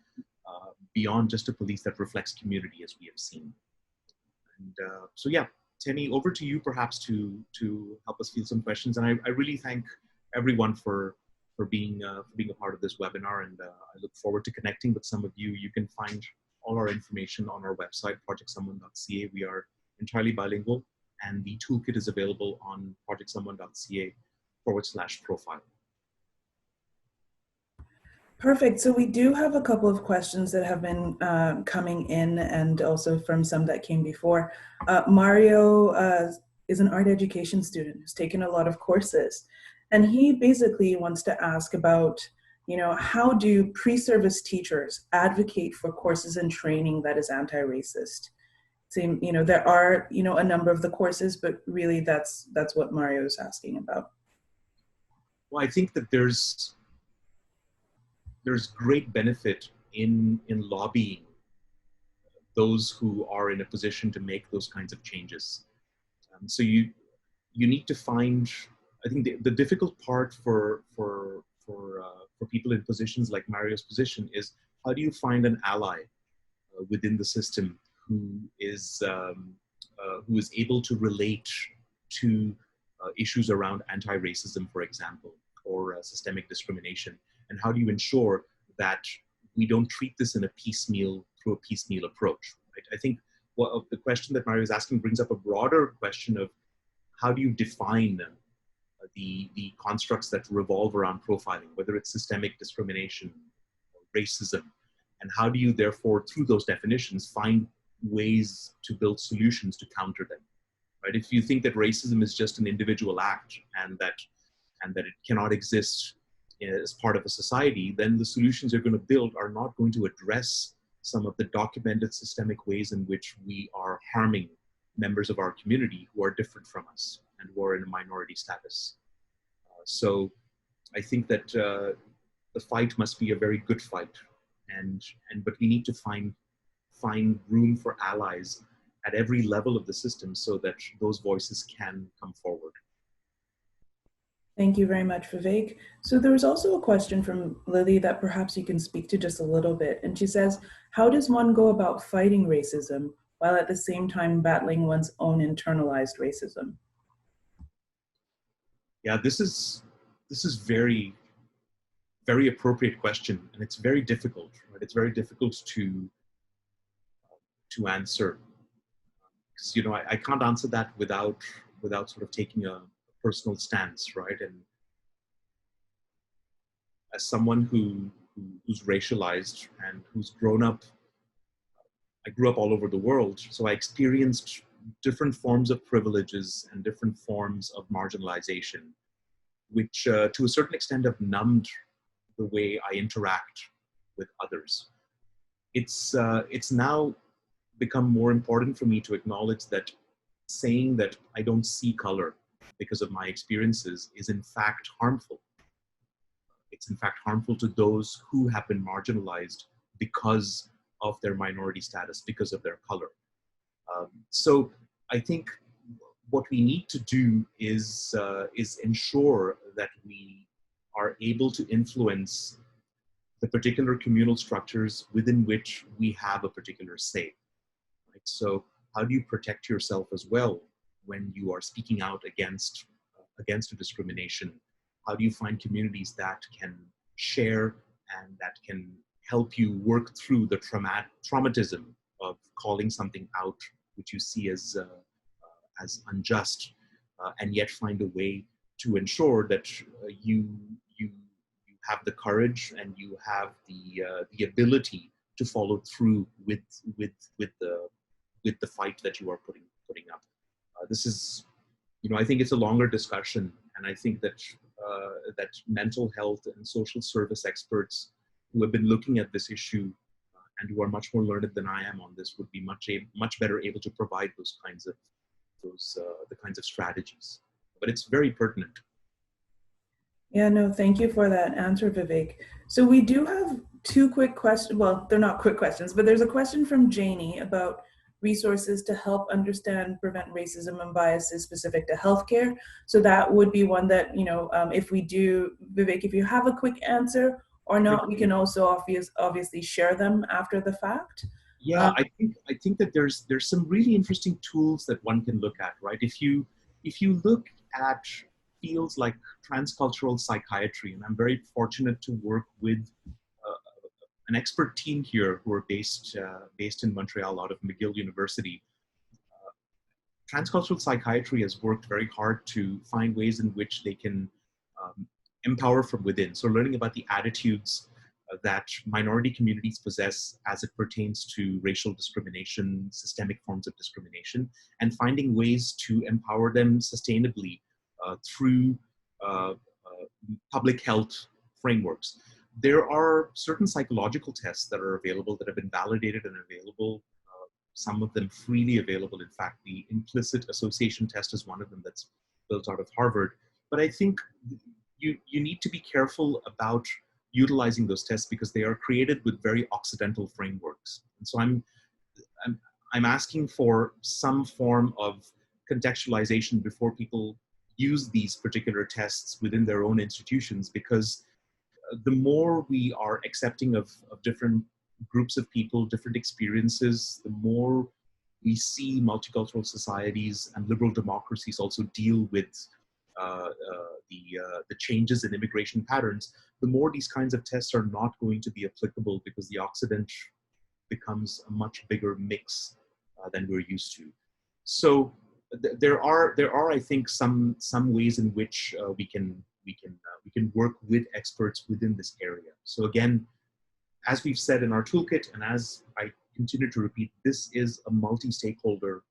beyond just a police that reflects community, as we have seen? And so yeah, Temi, over to you perhaps to help us field some questions. And I really thank everyone for being a part of this webinar, and I look forward to connecting with some of you. You can find all our information on our website, projectsomeone.ca. We are entirely bilingual, and the toolkit is available on projectsomeone.ca/profile. Perfect. So we do have a couple of questions that have been coming in, and also from some that came before. Mario is an art education student who's taken a lot of courses, and he basically wants to ask about, how do pre-service teachers advocate for courses and training that is anti-racist? So, there are, a number of the courses, but really that's what Mario is asking about. Well, I think that there's great benefit in lobbying those who are in a position to make those kinds of changes. So you need to find, I think the difficult part for people in positions like Mario's position is, how do you find an ally within the system who is able to relate to issues around anti-racism, for example, or systemic discrimination? And how do you ensure that we don't treat this in a piecemeal, through a piecemeal approach? Right? I think the question that Mario is asking brings up a broader question of, how do you define the constructs that revolve around profiling, whether it's systemic discrimination or racism, and how do you therefore, through those definitions, find ways to build solutions to counter them? Right? If you think that racism is just an individual act and that it cannot exist as part of a society, then the solutions you're going to build are not going to address some of the documented systemic ways in which we are harming members of our community who are different from us and who are in a minority status. So I think that the fight must be a very good fight, but we need to find room for allies at every level of the system so that those voices can come forward. Thank you very much, Vivek. So there was also a question from Lily that perhaps you can speak to just a little bit. And she says, how does one go about fighting racism while at the same time battling one's own internalized racism? Yeah, this is very, very appropriate question, and it's very difficult, right? It's very difficult to answer, because I can't answer that without sort of taking a personal stance, right? And as someone who's racialized and who's grown up, I grew up all over the world, so I experienced different forms of privileges and different forms of marginalization, which to a certain extent have numbed the way I interact with others. It's now become more important for me to acknowledge that saying that I don't see color because of my experiences is in fact harmful. It's in fact harmful to those who have been marginalized because of their minority status, because of their color. So I think what we need to do is ensure that we are able to influence the particular communal structures within which we have a particular say. Right? So how do you protect yourself as well when you are speaking out against a discrimination? How do you find communities that can share and that can help you work through the traumatism of calling something out which you see as unjust, and yet find a way to ensure that you have the courage and you have the ability to follow through with the fight that you are putting up. This is, I think it's a longer discussion, and I think that that mental health and social service experts who have been looking at this issue and who are much more learned than I am on this would be much better able to provide those kinds of the kinds of strategies. But it's very pertinent. Yeah, no, thank you for that answer, Vivek. So we do have two quick questions. Well, they're not quick questions, but there's a question from Janie about resources to help understand, prevent racism and biases specific to healthcare. So that would be one that, if we do, Vivek, if you have a quick answer or not, we can also obviously share them after the fact. Yeah, I think that there's some really interesting tools that one can look at, right? If you look at fields like transcultural psychiatry, and I'm very fortunate to work with an expert team here who are based in Montreal out of McGill University. Transcultural psychiatry has worked very hard to find ways in which they can empower from within. So learning about the attitudes that minority communities possess as it pertains to racial discrimination, systemic forms of discrimination, and finding ways to empower them sustainably through public health frameworks. There are certain psychological tests that are available that have been validated and available, some of them freely available. In fact, the implicit association test is one of them that's built out of Harvard. But I think you need to be careful about utilizing those tests because they are created with very Occidental frameworks. And so I'm asking for some form of contextualization before people use these particular tests within their own institutions, because the more we are accepting of different groups of people, different experiences, the more we see multicultural societies and liberal democracies also deal with the changes in immigration patterns, the more these kinds of tests are not going to be applicable because the Occident becomes a much bigger mix than we're used to. So there are I think some ways in which we can work with experts within this area. So again, as we've said in our toolkit, and as I continue to repeat, this is a multi-stakeholder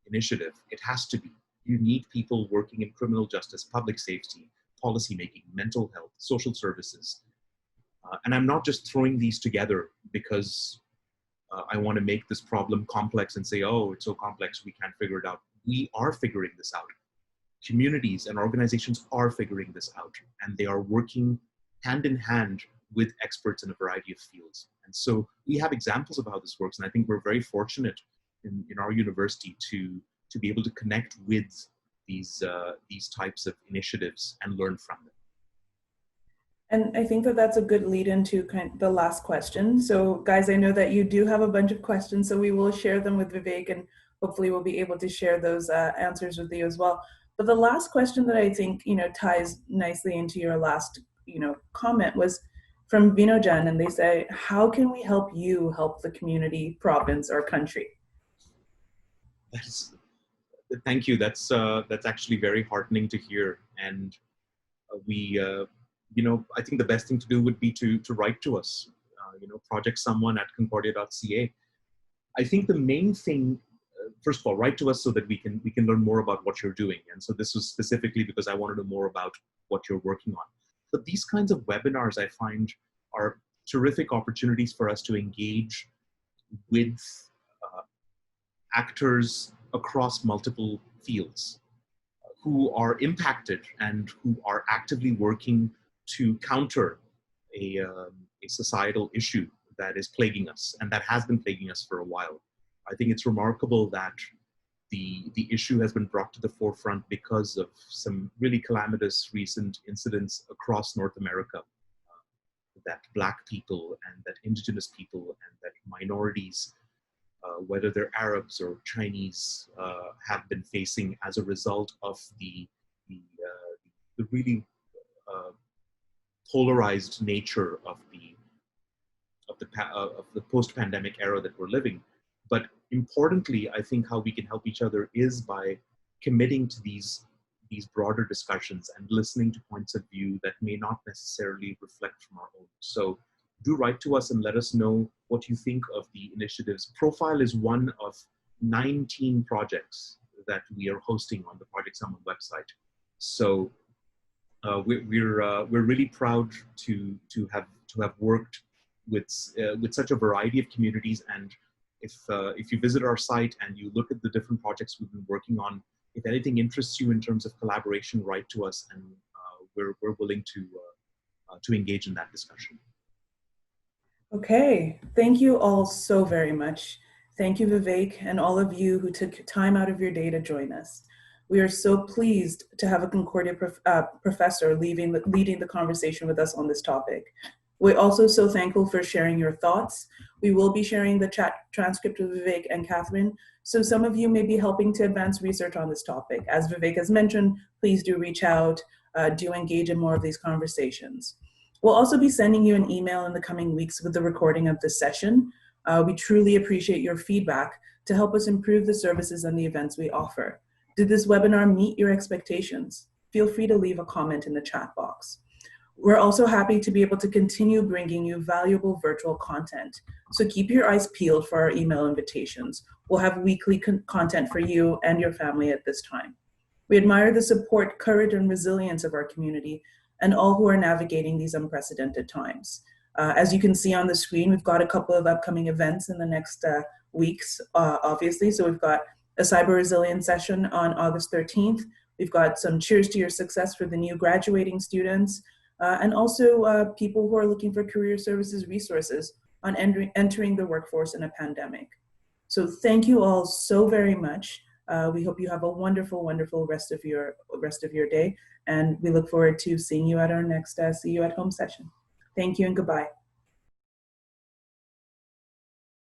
initiative. It has to be. You need people working in criminal justice, public safety, policymaking, mental health, social services. And I'm not just throwing these together because I want to make this problem complex and say, oh, it's so complex, we can't figure it out. We are figuring this out. Communities and organizations are figuring this out, and they are working hand in hand with experts in a variety of fields. And so we have examples of how this works, and I think we're very fortunate in our university to be able to connect with these types of initiatives and learn from them. And I think that that's a good lead into the last question. So guys, I know that you do have a bunch of questions, so we will share them with Vivek, and hopefully we'll be able to share those answers with you as well. But the last question that I think, ties nicely into your last, comment was from Vinojan, and they say, how can we help you help the community, province, or country? Thank you. That's actually very heartening to hear. And I think the best thing to do would be to write to us, projectsomeone@concordia.ca. I think the main thing, first of all, write to us so that we can learn more about what you're doing. And so this was specifically because I want to know more about what you're working on. But these kinds of webinars, I find, are terrific opportunities for us to engage with actors across multiple fields who are impacted and who are actively working to counter a societal issue that is plaguing us and that has been plaguing us for a while. I think it's remarkable that the issue has been brought to the forefront because of some really calamitous recent incidents across North America that Black people and that Indigenous people and that minorities, whether they're Arabs or Chinese, have been facing as a result of the really polarized nature of the post-pandemic era that we're living. But importantly, I think how we can help each other is by committing to these broader discussions and listening to points of view that may not necessarily reflect from our own. So do write to us and let us know what you think of the initiatives. Profile is one of 19 projects that we are hosting on the Project Someone website. So we're really proud to have worked with such a variety of communities. And if you visit our site and you look at the different projects we've been working on, if anything interests you in terms of collaboration, write to us, and we're willing to engage in that discussion. Okay, thank you all so very much. Thank you, Vivek, and all of you who took time out of your day to join us. We are so pleased to have a Concordia professor leading the conversation with us on this topic. We're also so thankful for sharing your thoughts. We will be sharing the chat transcript with Vivek and Catherine, so some of you may be helping to advance research on this topic. As Vivek has mentioned, please do reach out, do engage in more of these conversations. We'll also be sending you an email in the coming weeks with the recording of this session. We truly appreciate your feedback to help us improve the services and the events we offer. Did this webinar meet your expectations? Feel free to leave a comment in the chat box. We're also happy to be able to continue bringing you valuable virtual content. So keep your eyes peeled for our email invitations. We'll have weekly content for you and your family at this time. We admire the support, courage, and resilience of our community and all who are navigating these unprecedented times. As you can see on the screen, we've got a couple of upcoming events in the next weeks, obviously. So we've got a cyber resilience session on August 13th. We've got some cheers to your success for the new graduating students, and also people who are looking for career services resources on entering the workforce in a pandemic. So thank you all so very much. We hope you have a wonderful, wonderful rest of your day, and we look forward to seeing you at our next See You at Home session. Thank you and goodbye.